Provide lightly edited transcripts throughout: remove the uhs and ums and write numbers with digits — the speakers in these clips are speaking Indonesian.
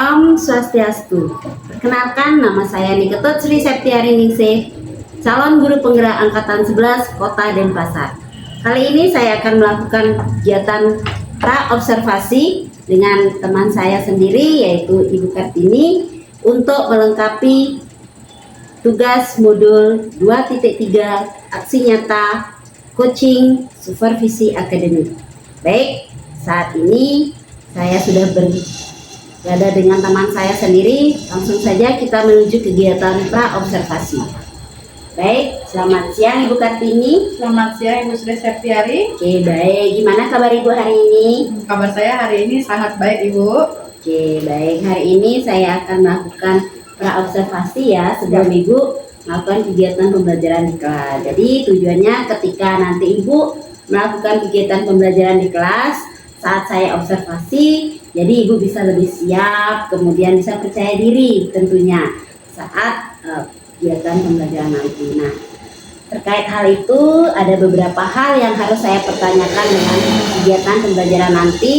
Om Swastiastu. Perkenalkan, nama saya Niketut Sri Septiari Ningsih, calon guru penggerak angkatan 11 Kota Denpasar. Kali ini saya akan melakukan kegiatan pra-observasi dengan teman saya sendiri, yaitu Ibu Kartini, untuk melengkapi tugas modul 2.3 aksi nyata coaching supervisi akademik. Baik, saat ini saya sudah berada dengan teman saya sendiri. Langsung saja kita menuju kegiatan pra-observasi. Baik, selamat siang Ibu Kartini. Selamat siang Ibu Sri Septiari. Oke, baik. Gimana kabar Ibu hari ini? Kabar saya hari ini sangat baik Ibu. Oke, baik. Hari ini saya akan melakukan pra-observasi ya, sebelum Ibu melakukan kegiatan pembelajaran di kelas. Jadi tujuannya ketika nanti Ibu melakukan kegiatan pembelajaran di kelas, saat saya observasi, jadi Ibu bisa lebih siap, kemudian bisa percaya diri tentunya saat kegiatan pembelajaran nanti. Nah, terkait hal itu ada beberapa hal yang harus saya pertanyakan dengan kegiatan pembelajaran nanti.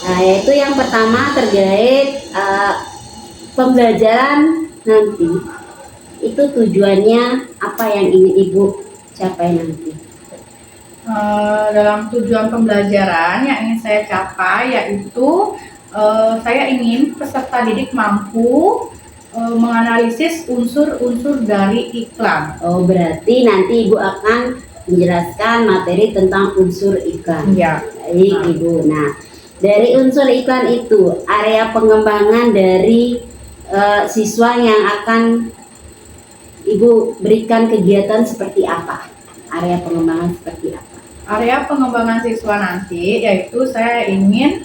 Nah, yaitu yang pertama terkait pembelajaran nanti. Itu tujuannya apa yang ingin Ibu capai nanti? Dalam tujuan pembelajaran yang ingin saya capai yaitu saya ingin peserta didik mampu menganalisis unsur-unsur dari iklan. Oh, berarti nanti Ibu akan menjelaskan materi tentang unsur iklan. Ya. Baik, Ibu. Nah, dari unsur iklan itu, area pengembangan dari siswa yang akan Ibu berikan kegiatan seperti apa? Area pengembangan seperti apa? Area pengembangan siswa nanti yaitu saya ingin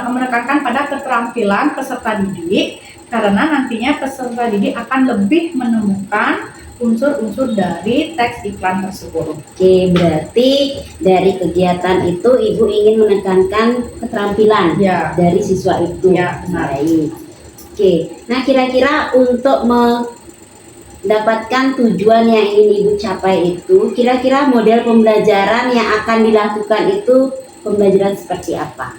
menekankan pada keterampilan peserta didik, karena nantinya peserta didik akan lebih menemukan unsur-unsur dari teks iklan tersebut. Oke, berarti dari kegiatan itu Ibu ingin menekankan keterampilan dari siswa itu. Ya, benar. Baik. Oke, nah kira-kira untuk mendapatkan tujuan yang ingin Ibu capai itu, kira-kira model pembelajaran yang akan dilakukan itu pembelajaran seperti apa?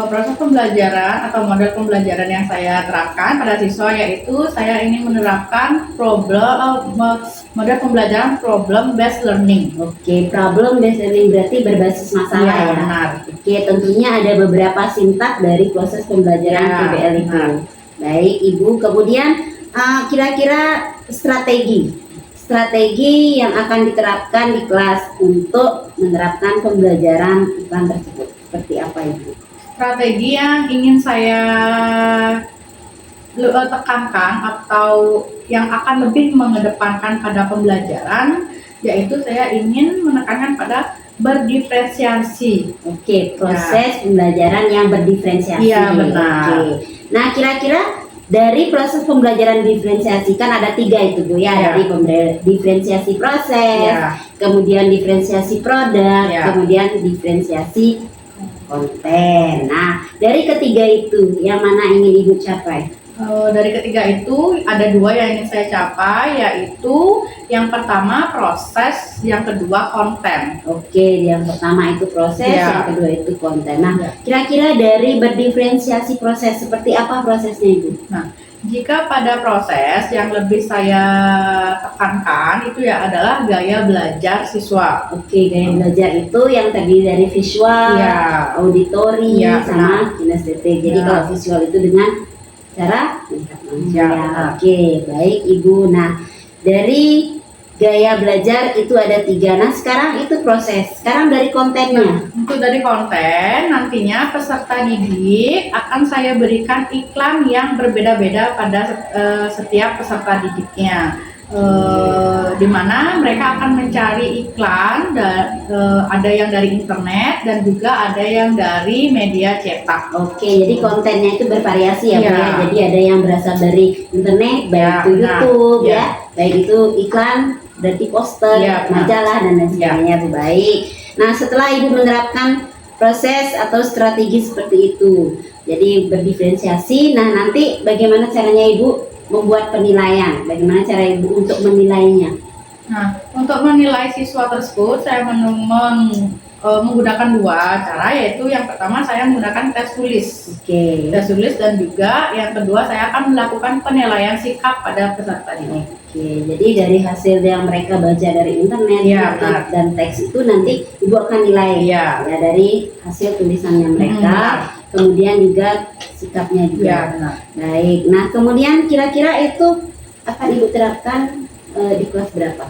Proses pembelajaran atau model pembelajaran yang saya terapkan pada siswa yaitu saya ingin menerapkan model pembelajaran problem based learning. Oke, problem based learning berarti berbasis masalah ya. Benar. Oke, tentunya ada beberapa sintak dari proses pembelajaran PBL itu. Benar. Baik, Ibu. Kemudian kira-kira strategi yang akan diterapkan di kelas untuk menerapkan pembelajaran iklan tersebut seperti apa, Ibu? Strategi yang ingin saya tekankan atau yang akan lebih mengedepankan pada pembelajaran yaitu saya ingin menekankan pada berdiferensiasi. Oke, proses pembelajaran yang berdiferensiasi. Iya, benar. Oke. Nah, kira-kira dari proses pembelajaran diferensiasi kan ada 3 itu Bu ya. Dari diferensiasi proses, kemudian diferensiasi produk, kemudian diferensiasi konten. Nah, dari ketiga itu yang mana ingin Ibu capai? Dari ketiga itu ada 2 yang ingin saya capai, yaitu yang pertama proses, yang kedua konten. Oke, yang pertama itu proses, yang kedua itu konten. Nah, kira-kira dari berdiferensiasi proses seperti apa prosesnya Ibu? Nah, jika pada proses yang lebih saya tekankan itu ya adalah gaya belajar siswa. Oke, gaya belajar itu yang terdiri dari visual, auditori, sama kinestetik. Jadi kalau visual itu dengan cara melihat manusia. Oke, baik Ibu. Nah, dari gaya belajar itu ada 3. Nah, sekarang itu proses. Sekarang dari kontennya. Untuk dari konten, nantinya peserta didik akan saya berikan iklan yang berbeda-beda pada setiap peserta didiknya. Di mana mereka akan mencari iklan dan ada yang dari internet dan juga ada yang dari media cetak. Oke, jadi kontennya itu bervariasi ya Bu ya. Jadi ada yang berasal dari internet, baik itu YouTube baik itu iklan, berarti poster, majalah dan lain sebagainya Bu. Baik. Nah, setelah Ibu menerapkan proses atau strategi seperti itu, jadi berdiferensiasi. Nah, nanti bagaimana caranya Ibu membuat penilaian? Bagaimana cara Ibu untuk menilainya? Nah, untuk menilai siswa tersebut saya menggunakan dua cara, yaitu yang pertama saya menggunakan tes tulis. Oke. Tes tulis dan juga yang kedua saya akan melakukan penilaian sikap pada peserta didik. Oke, jadi dari hasil yang mereka baca dari internet, Iya, YouTube, benar. dan teks itu nanti Ibu akan nilai Iya. ya dari hasil tulisannya mereka, benar. kemudian juga sikapnya juga. Ya, benar. Baik, nah kemudian kira-kira itu akan Ibu terapkan di kelas berapa?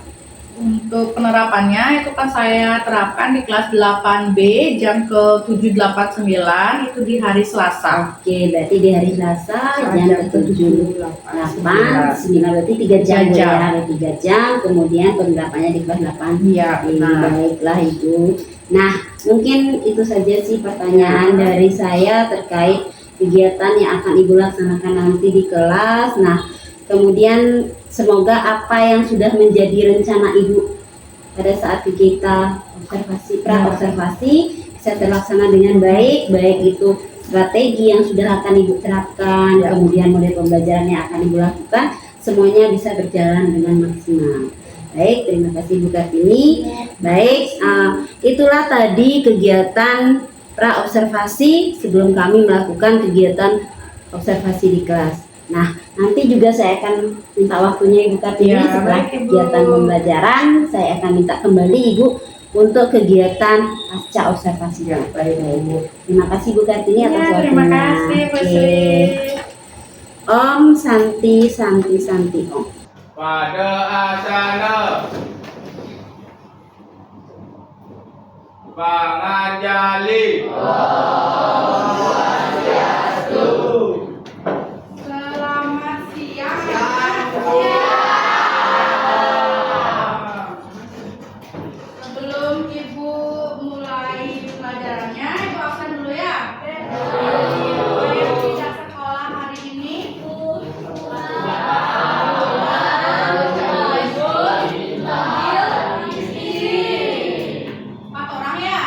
Untuk penerapannya itu kan saya terapkan di kelas 8B jam ke 7.89 itu di hari Selasa. Oke, berarti di hari Selasa jam ke 7, 8, 9, berarti 3 jam, 3 jam. ya, 3 jam, kemudian penerapannya di kelas 8. Iya, benar. Baiklah Ibu. Nah, mungkin itu saja sih pertanyaan dari saya terkait kegiatan yang akan Ibu laksanakan nanti di kelas. Nah, kemudian semoga apa yang sudah menjadi rencana Ibu pada saat kita observasi, pra-observasi bisa terlaksana dengan baik, baik itu strategi yang sudah akan Ibu terapkan, Ya. kemudian model pembelajaran yang akan Ibu lakukan, semuanya bisa berjalan dengan maksimal. Baik, terima kasih Bu Kartini. Baik, itulah tadi kegiatan pra-observasi sebelum kami melakukan kegiatan observasi di kelas. Nah, nanti juga saya akan minta waktunya Ibu Kartini Ya, setelah baik, Ibu. kegiatan pembelajaran, saya akan minta kembali Ibu untuk kegiatan pasca observasi. Ya, baik, Ibu. Terima kasih Bu Kartini atas Ya, waktunya. terima kasih Bu Oke. Sri. Om Santi Santi Santi Om. Pada asana Pangajali Selamat siang. Sebelum Ibu mulai pelajarannya, Ibu absen dulu ya. Saya tidak sekolah hari ini. Empat orang ya?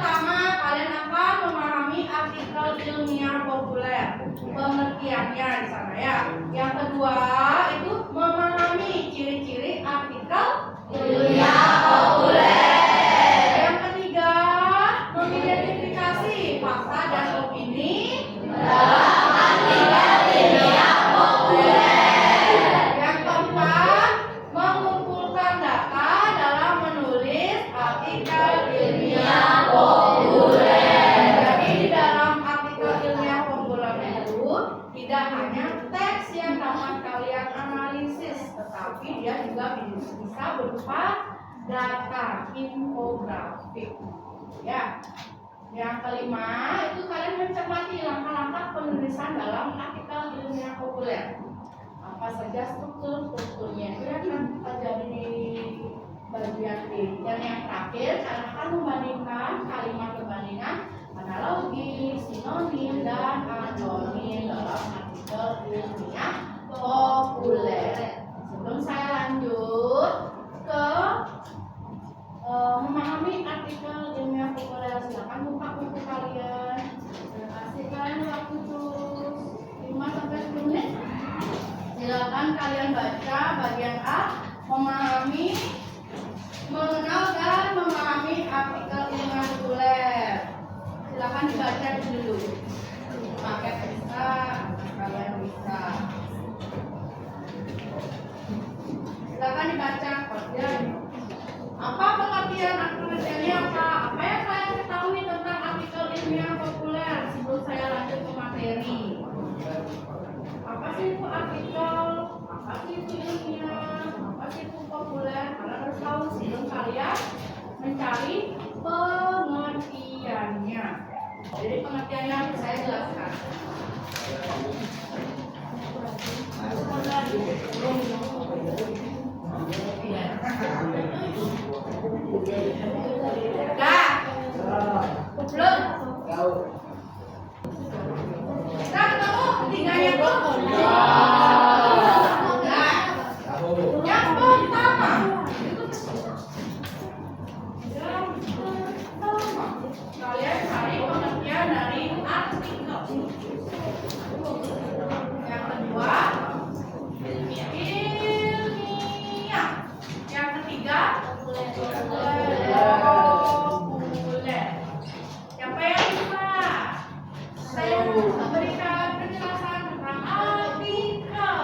pertama kalian akan memahami artikel ilmiah populer, pengertiannya di sana ya. Yang kedua itu memahami ciri-ciri artikel ilmiah populer. Yang ketiga mengidentifikasi fakta dan opini dalam artikel ilmiah populer. Yang keempat mengumpulkan data dalam menulis artikel ilmiah populer. Jadi di dalam artikel ilmiah populer itu tidak hanya teks yang dapat kalian analisis, tetapi dia juga bisa berupa data infografik. Ya. Yang kelima itu kalian mencermati langkah-langkah penulisan dalam artikel ilmiah populer. Apa saja strukturnya itu yang akan terjadi di bagian B. Dan yang terakhir kalian akan membandingkan kalimat perbandingan analogi, sinonim, dan anonim dalam artikel ilmiah populer. Sebelum saya lanjut ke memahami artikel ilmiah populer, silakan buka buku kalian dan kasih kalian waktu terus 5-10 menit. Silakan kalian baca bagian A, memahami, mengenal dan memahami artikel ilmiah populer. Silakan dibaca dulu. Paket bisa, kalian bisa. Silakan dibaca. Apa pengertian artikelnya apa? Apa yang kalian ketahui tentang artikel ilmiah populer sebelum saya lanjut ke materi? Apa sih itu artikel? Apa sih itu ilmiah? Apa sih itu populer? Kalian harus tahu sebelum kalian mencari pengertiannya. Jadi pengertiannya harus saya jelaskan. Dah. Belum. Kita ketemu ketiganya tuh. Nah, yang pertama. Kalian cari pengertian dari artikel. Yang kedua, ilmiah. Yang ketiga, populer. Siapa yang bisa? Saya berikan penjelasan tentang artikel.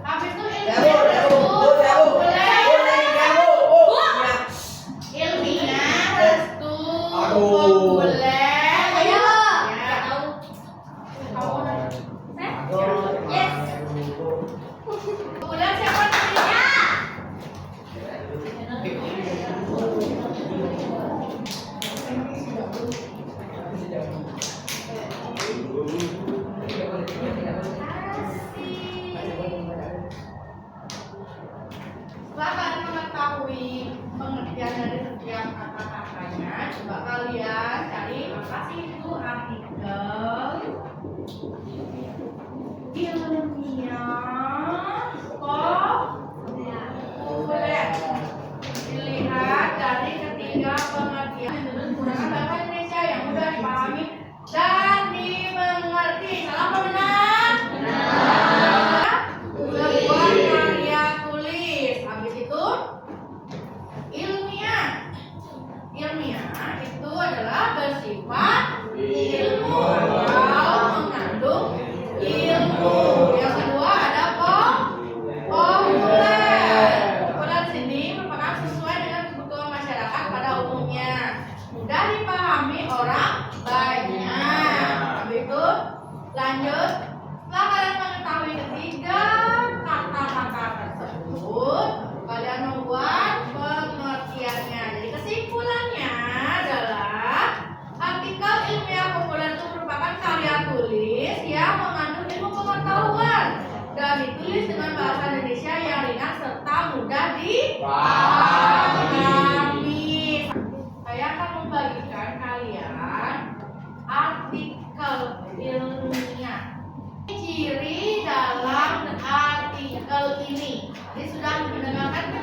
Habis itu ilmiah restu populer. Ayo. Populer siapa namanya? Setelah kalian mengetahui pengertian dari setiap kata-katanya, coba kalian cari apa sih itu artikel ilmiah populer. Dilihat dari ketiga pengertian menggunakan bahasa Indonesia yang mudah dipahami dan dimengerti. Salah apa benar? Sebuah karya tulis. Habis itu ilmiah. Ilmiah itu adalah bersifat ilmu atau mengandung ilmu. Yang kedua ada populer. Populer di sini merupakan sesuai dengan kebutuhan masyarakat pada umumnya, mudah dipahami orang banyak. Habis itu lanjut. Setelah kalian mengetahui ketiga kata-kata tersebut, kalian membuat pengertiannya. Jadi kesimpulannya adalah artikel ilmiah populer itu merupakan karya tulis yang mengandung ilmu pengetahuan dan ditulis dengan bahasa Indonesia yang ringan serta mudah dipahami. Saya akan membagikan kalian ciri-ciri dalam artikel ini. Jadi sudah mendengarkan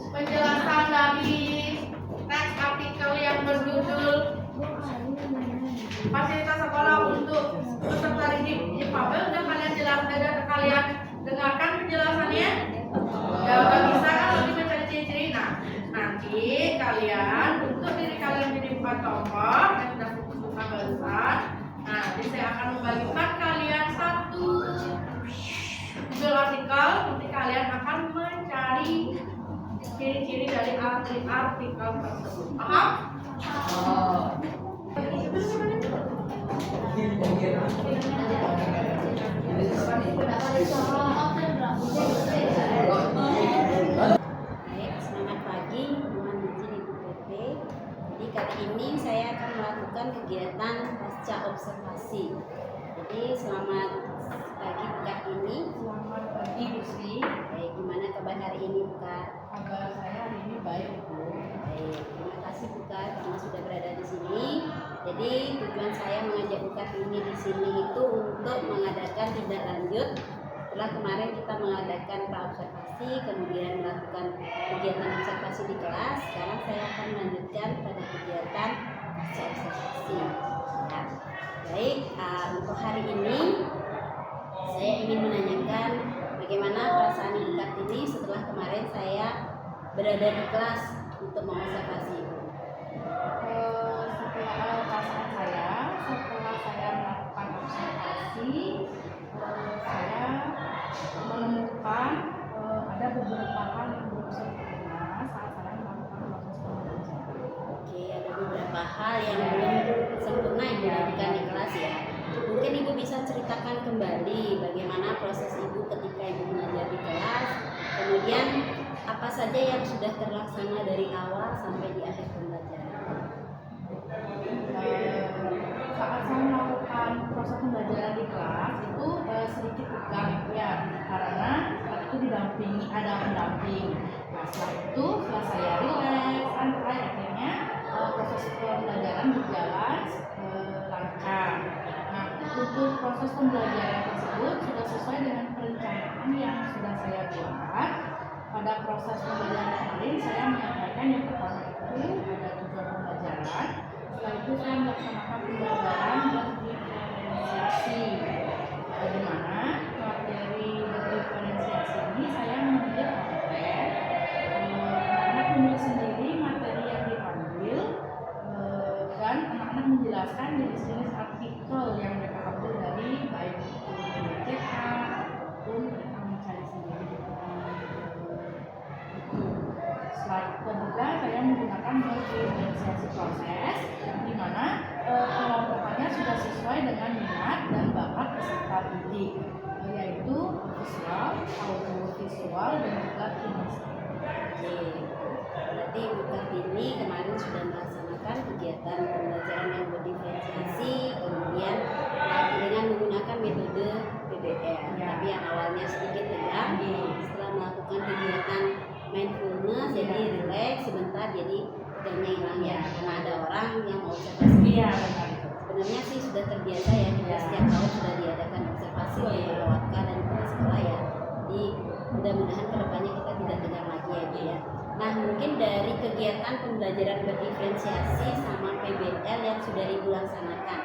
penjelasan dari teks artikel yang berjudul fasilitas sekolah untuk peserta didik difabel. Udah kalian kalian dengarkan penjelasannya? Udah bisa kan lebih mencari ciri-ciri. Nah, nanti kalian untuk diri kalian jadi bukan tokoh yang sudah buka besar. Nah, nanti saya akan membagikan kalian satu Google artikel. Nanti kalian akan mencari ciri-ciri dari artikel tersebut. Paham? Oh. Baik, selamat pagi, mohon izin Ibu PP. Jadi kali ini saya akan melakukan kegiatan pasca observasi. Jadi selamat pagi Kak ini. Selamat pagi Bu Sri. Baik, gimana kabar hari ini Kak? Kabar saya hari ini baik Bu. Baik, terima kasih Bu Kak karena sudah berada di sini. Jadi tujuan saya mengajak Bu Kak ini di sini itu untuk mengadakan tindak lanjut. Setelah kemarin kita mengadakan pra-observasi, kemudian melakukan kegiatan observasi di kelas, sekarang saya akan melanjutkan pada kegiatan pasca observasi. Nah, baik, untuk hari ini saya ingin menanyakan bagaimana perasaan Ibu Kartini setelah kemarin saya berada di kelas untuk mengobservasi Ibu. Setelah perasaan saya, setelah saya melakukan observasi, saya menemukan ada beberapa hal yang belum sempurna saat saya melakukan proses pembelajaran. Oke, ada beberapa hal yang belum sempurna Ibu lakukan di kelas ya. Mungkin Ibu bisa ceritakan kembali bagaimana proses Ibu ketika Ibu mengajar di kelas, kemudian apa saja yang sudah terlaksana dari awal sampai di akhir pembelajaran. Saat saya melakukan proses pembelajaran di kelas itu sedikit tegang ya, karena saat itu ada pendamping. Nah, setelah saya rileks, santai, akhirnya proses pembelajaran berjalan lancar. Nah, untuk proses pembelajaran tersebut sudah sesuai dengan perencanaan yang sudah saya buat. Pada proses pembelajaran kemarin saya menyampaikan yang pertama itu ada tujuan pembelajaran. Setelah itu saya melaksanakan pembelajaran berdiferensiasi, di mana materi berdiferensiasi ini saya mengambil konten, anak-anak menulis sendiri materi yang diambil, dan anak-anak menjelaskan jenis-jenis artikel yang mereka ambil dari baik buku BCK ataupun mereka mencari sendiri di buku. Slide kedua saya menggunakan berdiferensiasi proses, di mana kelompokannya sudah sesuai dengan minat dan bakat peserta didik, yaitu visual, audiovisual, dan juga kinesthetik. Oke, berarti Ibu Kartini kemarin sudah melaksanakan kegiatan pembelajaran yang berdiferensiasi, kemudian dengan menggunakan metode PBL. Ya. Tapi yang awalnya sedikit tegang, setelah melakukan kegiatan mindfulness, jadi relax sebentar, jadi tegangnya hilang ya. Karena ada orang yang mau observasi. Iya, benar. Sebenarnya sih sudah terbiasa ya, kita setiap tahun sudah diadakan observasi oleh Lawaka dan kepala sekolah ya. Jadi mudah-mudahan kedepannya kita tidak tegang lagi ya Bu ya. Nah, mungkin dari kegiatan pembelajaran berdiferensiasi sama PBL yang sudah Ibu laksanakan,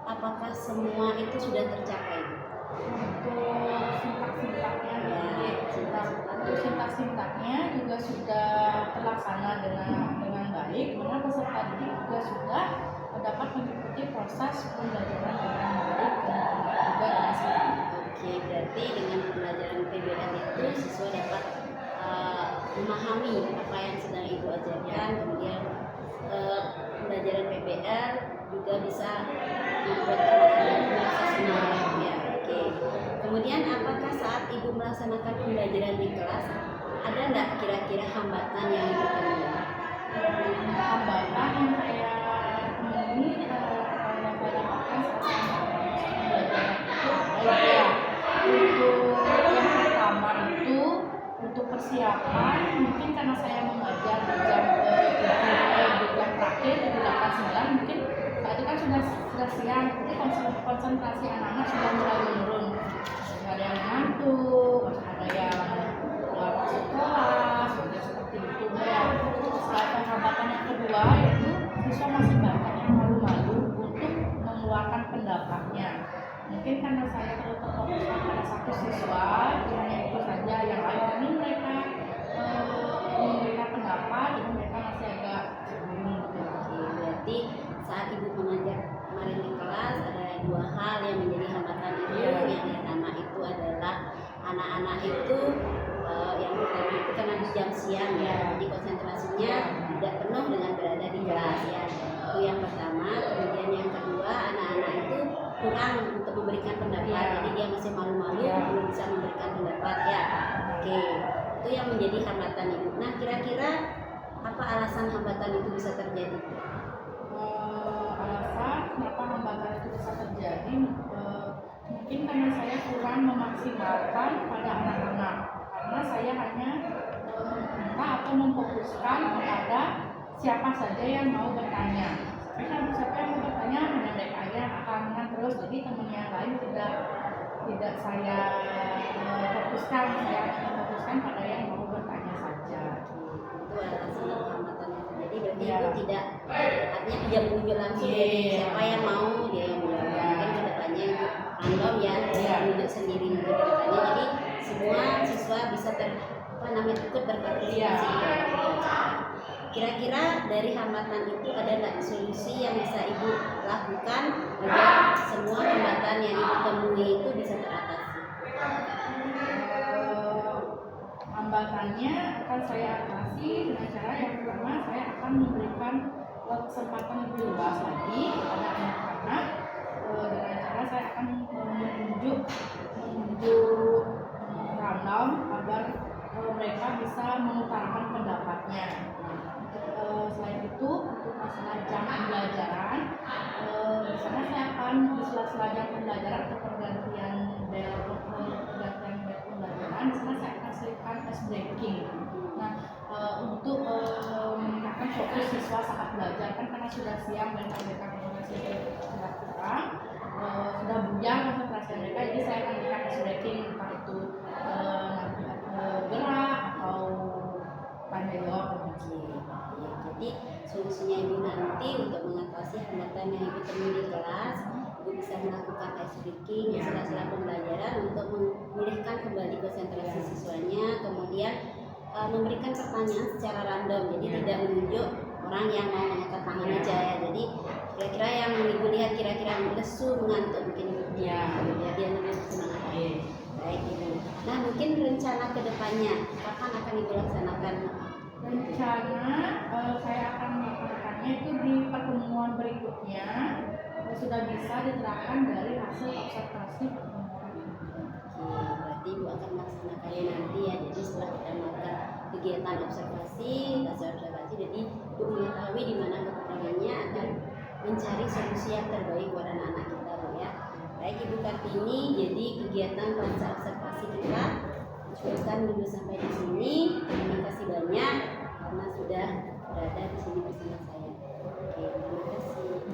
apakah semua itu sudah tercapai Bu? Untuk sintak-sintaknya sintak-sintaknya juga sudah terlaksana dengan baik, karena peserta didik juga sudah dapat mengikuti proses pembelajaran dengan baik dan juga dengan sempurna. Oke, berarti dengan pembelajaran PBL itu siswa dapat memahami apa yang sedang Ibu ajarkan, kemudian pembelajaran PBL juga bisa membuat anak-anak merasa senang ya. Oke. Kemudian apakah saat Ibu melaksanakan pembelajaran di kelas ada nggak kira-kira hambatan yang Ibu temui? Hambatan yang saya temui yang saya dapatkan saat saya melakukan pembelajaran itu ada ya. Untuk yang pertama itu untuk persiapan, mungkin karena saya mengajar di jam terakhir di 8-9, mungkin saat itu kan sudah siang, jadi konsentrasi anak-anak sudah mulai menurun. Ada yang ngantuk, ada yang nggak masuk kelas, seperti itu ya. Selain hambatan yang kedua yaitu siswa masih banyak yang malu-malu untuk mengeluarkan pendapatnya. Mungkin karena saya terlalu terfokuskan pada satu siswa, hanya itu saja. Yang lain ini mereka memberikan pendapat, jadi mereka masih agak bingung. Berarti saat ibu mengajar kemarin di kelas ada dua hal yang menjadi hambatan ibu. Iya. Yang pertama itu adalah anak-anak itu yang pertama itu karena di jam siang ya, jadi konsentrasinya tidak penuh dengan berada di kelas ya. Itu yang pertama. Kemudian yang kedua, anak-anak itu kurang untuk memberikan pendapat, Iya. jadi dia masih malu-malu Iya. belum bisa memberikan pendapat ya. Oke, itu yang menjadi hambatan ibu. Nah, kira-kira apa alasan hambatan itu bisa terjadi? Alasan kenapa hambatan itu bisa terjadi, mungkin karena saya kurang memaksimalkan pada anak-anak, karena saya hanya meminta atau memfokuskan kepada siapa saja yang mau bertanya. Siapa yang mau bertanya hanya mereka aja yang akan terus, jadi teman yang lain tidak saya fokuskan, saya fokuskan pada yang mau bertanya saja. Itu alasan hambatan yang terjadi. Berarti Iya. ibu tidak, artinya tidak menunjuk langsung Iya. siapa yang mau dia yang menjawab. Iya. Mungkin kedepannya ibu random ya, dia Iya. menunjuk sendiri mungkin kedepannya. Jadi semua siswa bisa ikut berpartisipasi Iya. dalam pembelajaran. Kira-kira dari hambatan itu ada nggak solusi yang bisa ibu lakukan agar semua hambatan yang ibu temui itu bisa teratasi? Hambatannya akan saya atasi dengan cara yang pertama, saya akan memberikan kesempatan lebih luas lagi kepada anak-anak dengan cara saya akan menunjuk random agar mereka bisa mengutarakan pendapatnya. Selain itu untuk masalah jam pembelajaran, di sana saya akan di sela-sela jam pembelajaran atau pergantian bel pembelajaran, di sana saya akan selipkan ice breaking. Nah, untuk meningkatkan fokus siswa saat belajar, kan karena sudah siang dan mereka konsentrasi sudah kurang, sudah buyar konsentrasi mereka, jadi saya akan berikan ice breaking, entah itu nanti gerak atau pandai jawab. Jadi solusinya ibu nanti untuk mengatasi hambatan yang ibu temui di kelas, ibu bisa melakukan ice breaking di sela-sela pembelajaran untuk memulihkan kembali konsentrasi siswanya, kemudian memberikan pertanyaan secara random, jadi tidak menunjuk orang yang mau mengangkat tangan aja ya. Jadi kira-kira yang ibu lihat kira-kira lesu, mengantuk mungkin ibu biar dia lebih semangat. Baik ibu. Nah, mungkin rencana kedepannya kapan akan ibu laksanakan? Rencana saya akan melakukannya itu di pertemuan berikutnya, sudah bisa diterapkan dari hasil observasi pertemuan. Berarti ibu akan melaksanakannya nanti ya. Jadi setelah kita melakukan kegiatan observasi, jadi ibu mengetahui di mana kekurangannya akan mencari solusi yang terbaik buat anak-anak kita ya. Baik Ibu Kartini, jadi kegiatan bahasa observasi kita cukupkan dulu sampai di sini. Terima kasih banyak karena sudah berada di sini bersama saya. Oke, terima kasih.